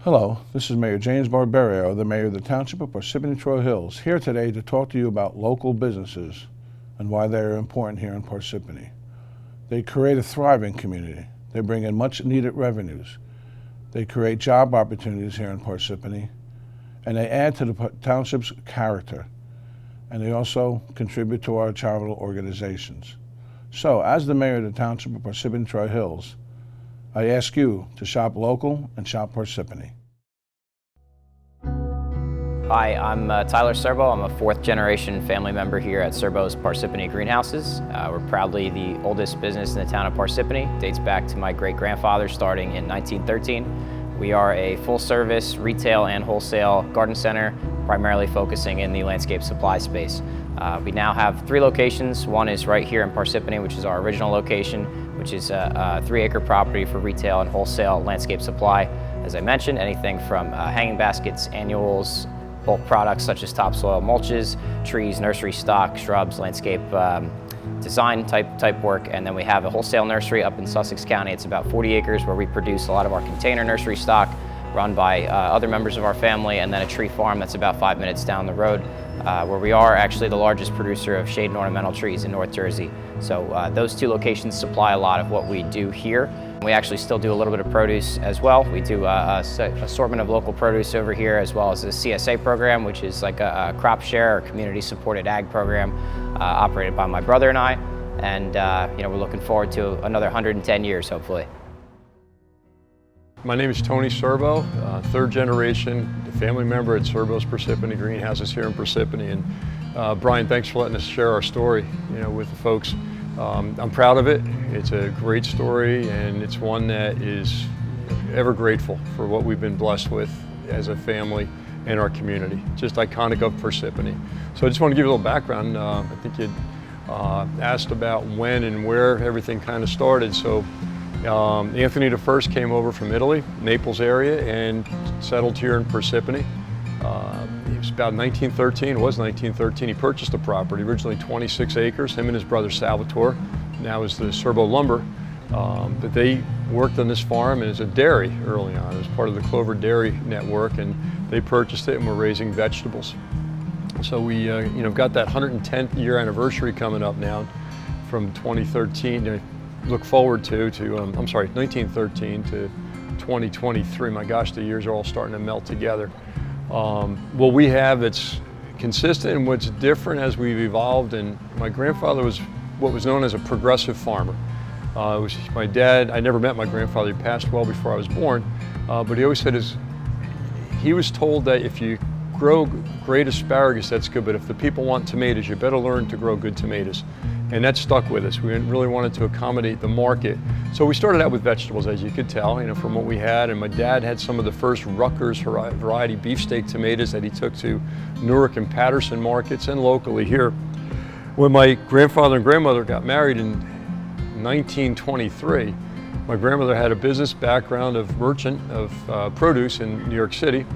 Hello, this is Mayor James Barberio, the Mayor of the Township of Parsippany Troy Hills, here today to talk to you about local businesses and why they are important here in Parsippany. They create a thriving community. They bring in much needed revenues. They create job opportunities here in Parsippany, and they add to the township's character. And they also contribute to our charitable organizations. So, as the Mayor of the Township of Parsippany Troy Hills, I ask you to shop local and shop Parsippany. Hi, I'm Tyler Cerbo. I'm a fourth generation family member here at Serbo's Parsippany Greenhouses. We're proudly the oldest business in the town of Parsippany. Dates back to my great-grandfather starting in 1913. We are a full-service retail and wholesale garden center, primarily focusing in the landscape supply space. We now have 3 locations. One is right here in Parsippany, which is our original location, which is a 3-acre property for retail and wholesale landscape supply. As I mentioned, anything from hanging baskets, annuals, bulk products such as topsoil mulches, trees, nursery stock, shrubs, landscape design type work. And then we have a wholesale nursery up in Sussex County. It's about 40 acres where we produce a lot of our container nursery stock run by other members of our family, and then a tree farm that's about 5 minutes down the road where we are actually the largest producer of shade and ornamental trees in North Jersey. So those 2 locations supply a lot of what we do here. We actually still do a little bit of produce as well. We do a assortment of local produce over here, as well as a CSA program, which is like a crop share or community supported ag program operated by my brother and I. And we're looking forward to another 110 years, hopefully. My name is Tony Serbo, third generation family member at Serbo's Parsippany Greenhouses here in Parsippany. And Brian, thanks for letting us share our story, with the folks. I'm proud of it. It's a great story, and it's one that is ever grateful for what we've been blessed with as a family and our community. Just iconic of Parsippany. So I just want to give you a little background. I think you'd asked about when and where everything kind of started. So Anthony I came over from Italy, Naples area, and settled here in Parsippany. It was about 1913, it was 1913, he purchased the property, originally 26 acres, him and his brother Salvatore, now is the Serbo lumber. But they worked on this farm as a dairy early on. It was part of the Clover Dairy Network, and they purchased it and were raising vegetables. So we got that 110th year anniversary coming up now from 2013 to look forward to 1913 to 2023. My gosh, the years are all starting to melt together. What we have that's consistent and what's different as we've evolved, and my grandfather was what was known as a progressive farmer. It was my dad. I never met my grandfather. He passed well before I was born, but he always said he was told that if you grow great asparagus, that's good, but if the people want tomatoes, you better learn to grow good tomatoes. And that stuck with us. We really wanted to accommodate the market. So we started out with vegetables, as you could tell, from what we had. And my dad had some of the first Rutgers variety beefsteak tomatoes that he took to Newark and Patterson markets and locally here. When my grandfather and grandmother got married in 1923, my grandmother had a business background of merchant of produce in New York City.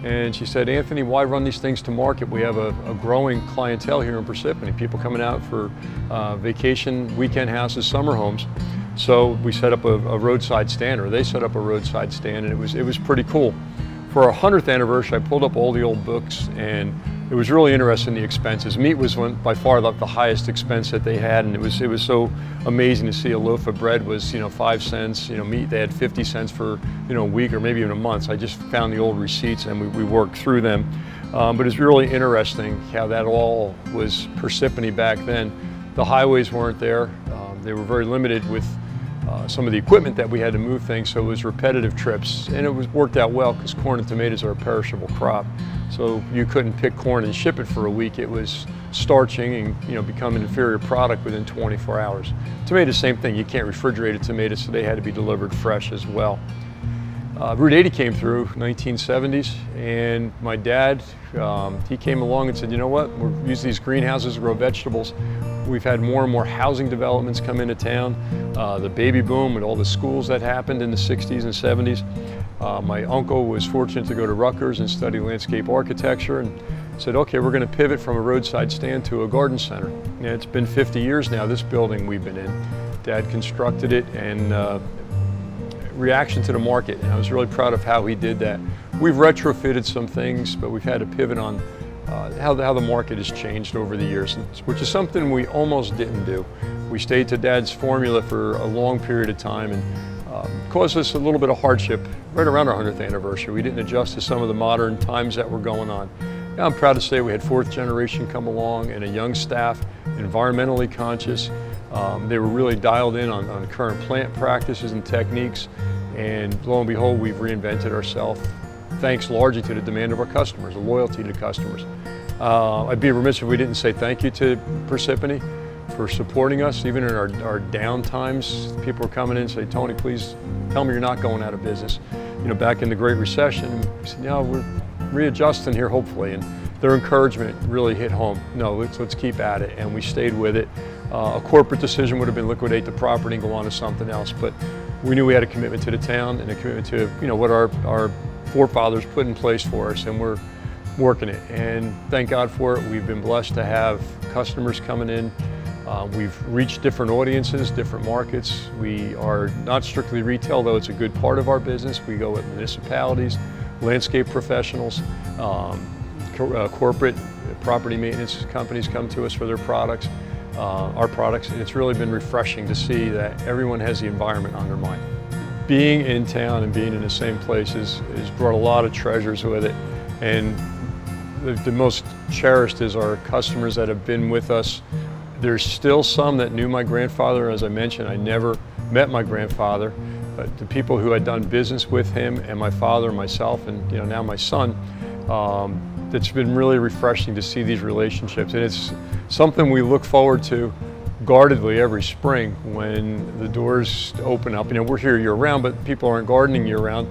And she said, Anthony, why run these things to market? We have a growing clientele here in Parsippany, people coming out for vacation, weekend houses, summer homes. So we set up a roadside stand, or they set up a roadside stand, and it was pretty cool. For our 100th anniversary, I pulled up all the old books, and it was really interesting, the expenses. Meat was by far the highest expense that they had, and it was so amazing to see a loaf of bread was 5 cents. Meat they had 50 cents for a week or maybe even a month. So I just found the old receipts and we worked through them. But it's really interesting how that all was Parsippany back then. The highways weren't there. They were very limited with some of the equipment that we had to move things, so it was repetitive trips, and it worked out well because corn and tomatoes are a perishable crop. So you couldn't pick corn and ship it for a week. It was starching and become an inferior product within 24 hours. Tomatoes, same thing. You can't refrigerate a tomato, so they had to be delivered fresh as well. Route 80 came through 1970s, and my dad, he came along and said, you know what, we're using these greenhouses to grow vegetables. We've had more and more housing developments come into town. The baby boom and all the schools that happened in the 60s and 70s. My uncle was fortunate to go to Rutgers and study landscape architecture, and said, okay, we're going to pivot from a roadside stand to a garden center. And it's been 50 years now, this building we've been in. Dad constructed it, and reaction to the market, and I was really proud of how he did that. We've retrofitted some things, but we've had to pivot on how the market has changed over the years, which is something we almost didn't do. We stayed to Dad's formula for a long period of time, and caused us a little bit of hardship right around our 100th anniversary. We didn't adjust to some of the modern times that were going on. Now, I'm proud to say we had fourth generation come along and a young staff, environmentally conscious. They were really dialed in on current plant practices and techniques, and lo and behold, we've reinvented ourselves thanks largely to the demand of our customers, the loyalty to customers. I'd be remiss if we didn't say thank you to Parsippany for supporting us. Even in our down times, people were coming in and say, Tony, please tell me you're not going out of business. You know, back in the Great Recession, we said, no, we're readjusting here, hopefully. And their encouragement really hit home. No, let's keep at it. And we stayed with it. A corporate decision would have been liquidate the property and go on to something else. But we knew we had a commitment to the town and a commitment to, you know, what our forefathers put in place for us, and we're working it. And thank God for it. We've been blessed to have customers coming in. We've reached different audiences, different markets. We are not strictly retail, though it's a good part of our business. We go with municipalities, landscape professionals, corporate property maintenance companies come to us for their products, our products, and it's really been refreshing to see that everyone has the environment on their mind. Being in town and being in the same place has brought a lot of treasures with it, and the most cherished is our customers that have been with us. There's still some that knew my grandfather. As I mentioned, I never met my grandfather, but the people who had done business with him and my father, myself, and now my son, it's been really refreshing to see these relationships. And it's something we look forward to guardedly every spring when the doors open up. We're here year round, but people aren't gardening year round.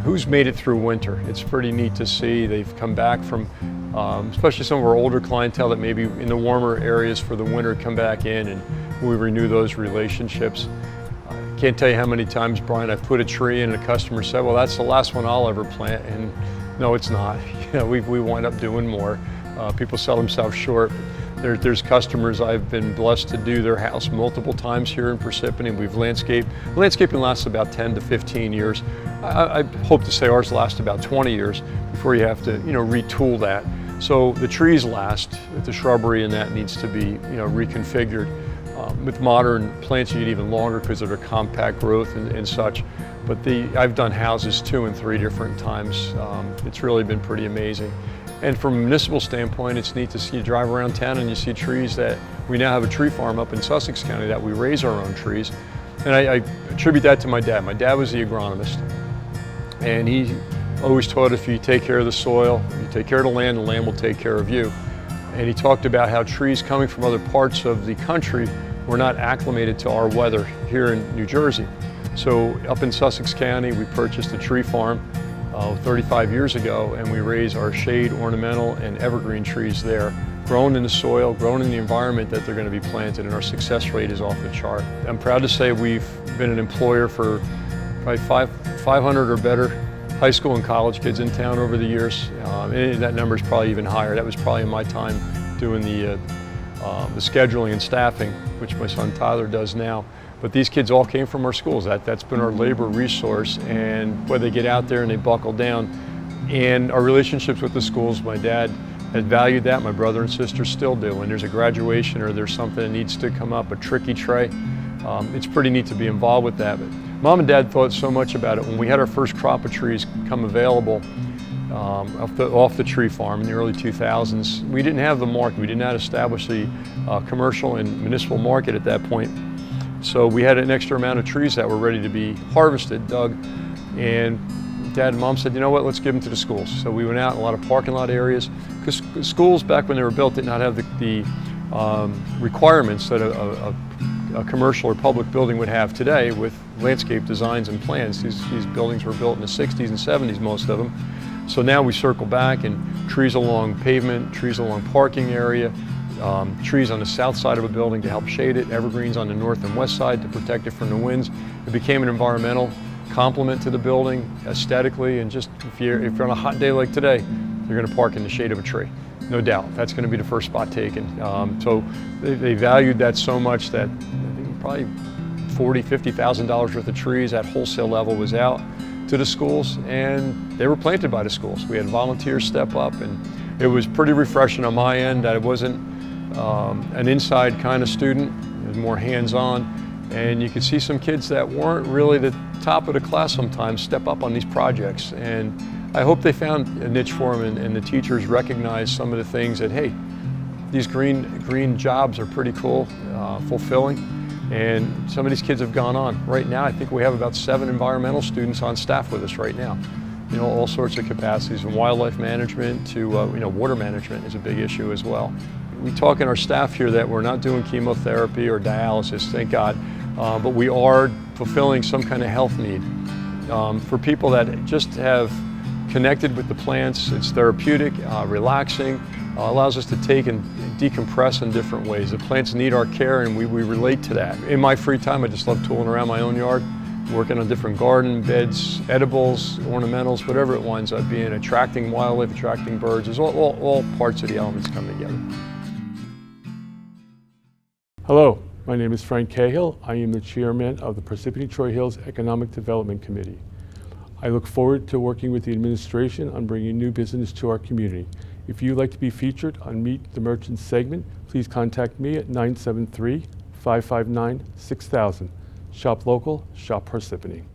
Who's made it through winter? It's pretty neat to see. They've come back from, especially some of our older clientele that maybe in the warmer areas for the winter come back in, and we renew those relationships. I can't tell you how many times, Brian, I've put a tree in and a customer said, well, that's the last one I'll ever plant, and no, it's not. We wind up doing more. People sell themselves short. There's customers I've been blessed to do their house multiple times here in Parsippany. We've landscaped. Landscaping lasts about 10 to 15 years. I hope to say ours lasts about 20 years before you have to, retool that. So the trees last. The shrubbery and that needs to be, reconfigured. With modern plants, you need even longer because of their compact growth and such. But I've done houses 2 and 3 different times. It's really been pretty amazing. And from a municipal standpoint, it's neat to see you drive around town and you see trees that we now have a tree farm up in Sussex County that we raise our own trees. And I attribute that to my dad. My dad was the agronomist. And he always taught if you take care of the soil, you take care of the land will take care of you. And he talked about how trees coming from other parts of the country were not acclimated to our weather here in New Jersey. So up in Sussex County, we purchased a tree farm 35 years ago, and we raise our shade, ornamental, and evergreen trees there, grown in the soil, grown in the environment that they're going to be planted, and our success rate is off the chart. I'm proud to say we've been an employer for probably 500 or better high school and college kids in town over the years, and that number is probably even higher. That was probably in my time doing the scheduling and staffing, which my son Tyler does now. But these kids all came from our schools. That's been our labor resource, and when they get out there and they buckle down. And our relationships with the schools, my dad had valued that, my brother and sister still do. When there's a graduation or there's something that needs to come up, a tricky tray, it's pretty neat to be involved with that. But Mom and Dad thought so much about it. When we had our first crop of trees come available off the tree farm in the early 2000s, we didn't have the market. We did not establish the commercial and municipal market at that point. So we had an extra amount of trees that were ready to be harvested, dug, and Dad and Mom said, you know what, let's give them to the schools. So we went out in a lot of parking lot areas, because schools back when they were built did not have the requirements that a commercial or public building would have today with landscape designs and plans. These buildings were built in the 60s and 70s, most of them. So now we circle back, and trees along pavement, trees along parking area, trees on the south side of a building to help shade it, evergreens on the north and west side to protect it from the winds. It became an environmental complement to the building, aesthetically, and just if you're on a hot day like today, you're going to park in the shade of a tree. No doubt, that's going to be the first spot taken. So they valued that so much that I think probably $50,000 worth of trees at wholesale level was out to the schools, and they were planted by the schools. We had volunteers step up, and it was pretty refreshing on my end that it wasn't an inside kind of student. It was more hands-on, and you could see some kids that weren't really the top of the class sometimes step up on these projects, and I hope they found a niche for them, and the teachers recognized some of the things that, hey, these green jobs are pretty cool, fulfilling, and some of these kids have gone on. Right now, I think we have about 7 environmental students on staff with us right now. You know, all sorts of capacities, from wildlife management to water management is a big issue as well. We talk in our staff here that we're not doing chemotherapy or dialysis, thank God, but we are fulfilling some kind of health need. For people that just have connected with the plants, it's therapeutic, relaxing, allows us to take and decompress in different ways. The plants need our care, and we relate to that. In my free time, I just love tooling around my own yard, working on different garden beds, edibles, ornamentals, whatever it winds up being, attracting wildlife, attracting birds. It's all parts of the elements come together. Hello, my name is Frank Cahill. I am the chairman of the Parsippany Troy Hills Economic Development Committee. I look forward to working with the administration on bringing new business to our community. If you'd like to be featured on Meet the Merchants segment, please contact me at 973-559-6000. Shop local, shop Parsippany.